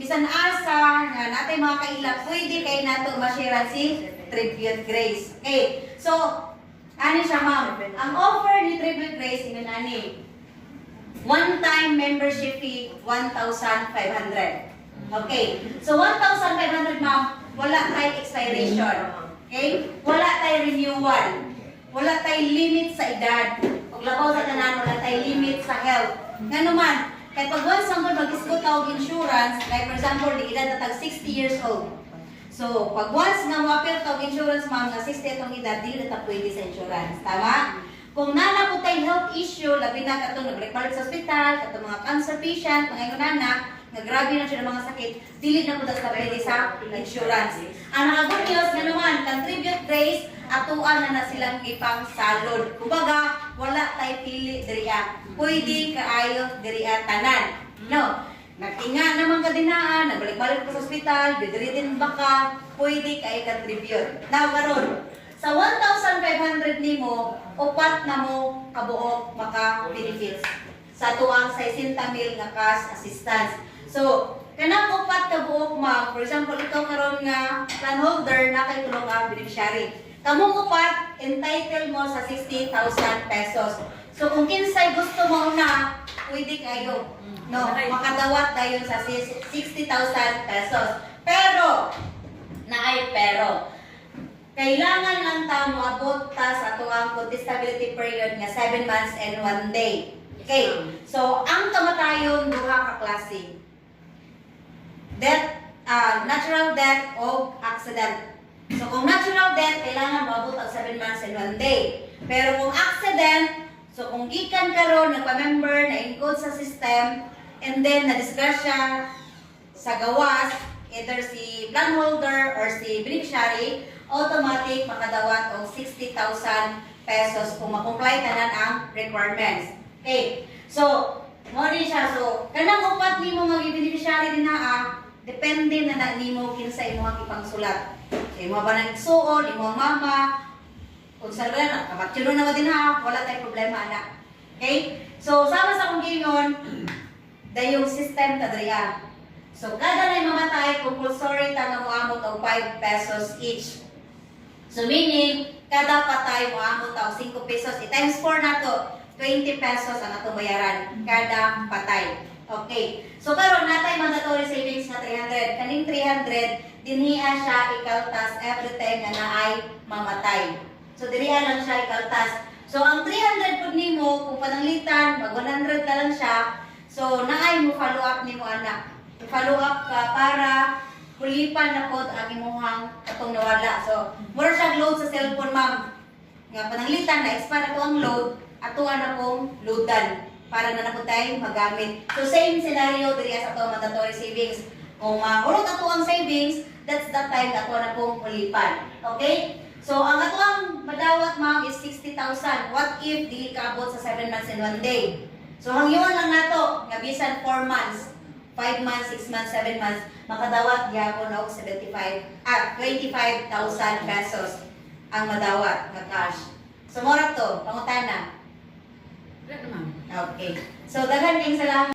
bisan asa nga natay mga kaila pwede kay nato ma-share si Tribute Grace. Okay. So, ano siya ma'am? Ang offer ni Tribute Grace ingon ani. One-time membership fee 1,500. Okay. So 1,500 ma'am, wala tay expiration. Okay? Wala tay renewal. Wala tay limit sa edad. Ug labaw sa tanan wala tay limit sa health. Ngano man, kay pag once ang mag-isgot og insurance, like for example, di edad na tag 60 years old. So, pag once nga mo-appear tawag insurance ma'am nga 60 atong edad, di na ta pwede sa insurance. Tama? Kung nana po tay health issue, labi na katong nagbalik sa ospital, katong mga cancer patient, mga ingonana, nga grabe na siya ng mga sakit, dili na po ta pwede sa insurance. Ang good news nga naman, kang Tribute Grace, atuan na silang ipang salod. Kumbaga, wala tay pili diriya. Pwede kaayo diriya tanan. No? Nagtinga naman ka dinaan, nagbalik-balik ka sa ospital, bidritin baka, pwede kay ka-tribute. Now, karon, sa 1,500 nimo, upat na mo kabuok maka-benefits. Sa tuang 60,000 nga cash assistance. So, kanang upat kabuok ma, for example, ikaw karon nga plan holder na kay tulong ka beneficiary. Kamong upat, entitled mo sa 60,000 pesos. So, kung kinsay gusto mo na, pwede kayo. No, makadawat dayon sa 60,000 pesos. Pero, kailangan lang ta moabot ta sa tuwang contestability period nga 7 months and 1 day. Okay. So, ang kamatayon duha ka klase. Death, natural death o accident. So, kung natural death, kailangan moabot ang 7 months and 1 day. Pero kung accident, so kung gikan karon nagpa-member, na-encode sa system, and then na-disgrasya sa gawas, either si plan holder or si beneficiary, automatic makadawat og 60,000 pesos kung ma-comply tanan ang requirements. Okay. So, mo din siya. So, kanang upat nimo nga beneficiary din depende na nimo kinsa imong ipangsulat. Imo ba nang igsuon, imong mama, kung sa na, kamatsulo na din wala tayong problema ana. Okay? So, sama sa kong gingon, dayong system kadriya. So, kada na mamatay, compulsory ta nga moamot og 5 pesos each. So, meaning, kada patay moamot og 5 pesos. I-times 4 na to, 20 pesos ang atong bayaran. Kada patay. Okay. So, karon natay mandatory savings na 300. Kaning 300, dinhiya siya ikaltas every time na naay mamatay. So, diriha lang siya ikaltas. So, ang 300 po nimo, kung pananglitan, mag 100 na lang siya. So, naay mo follow up nimo anak. Follow up ka para kulipan na po ang imuhang atong nawala. So, mura siya load sa cellphone, ma'am. Nga pananglitan na expire ato ang load, atuan na pong loadan para na po tayo magamit. So, same scenario diri sa ato mandatory savings. Kung mahulog ato ang savings, that's the time na ato na pong kulipan. Okay? So, ang ato ang madawat, ma'am, is 60,000. What if dili kaabot sa 7 months and 1 day? So, hangyon lang nato, nga bisan 4 months, 5 months, 6 months, 7 months, makadawat gyapon og 25,000 pesos ang madawat nga cash. So, mora to, pangutana. Okay. So, daghan kayong salamat.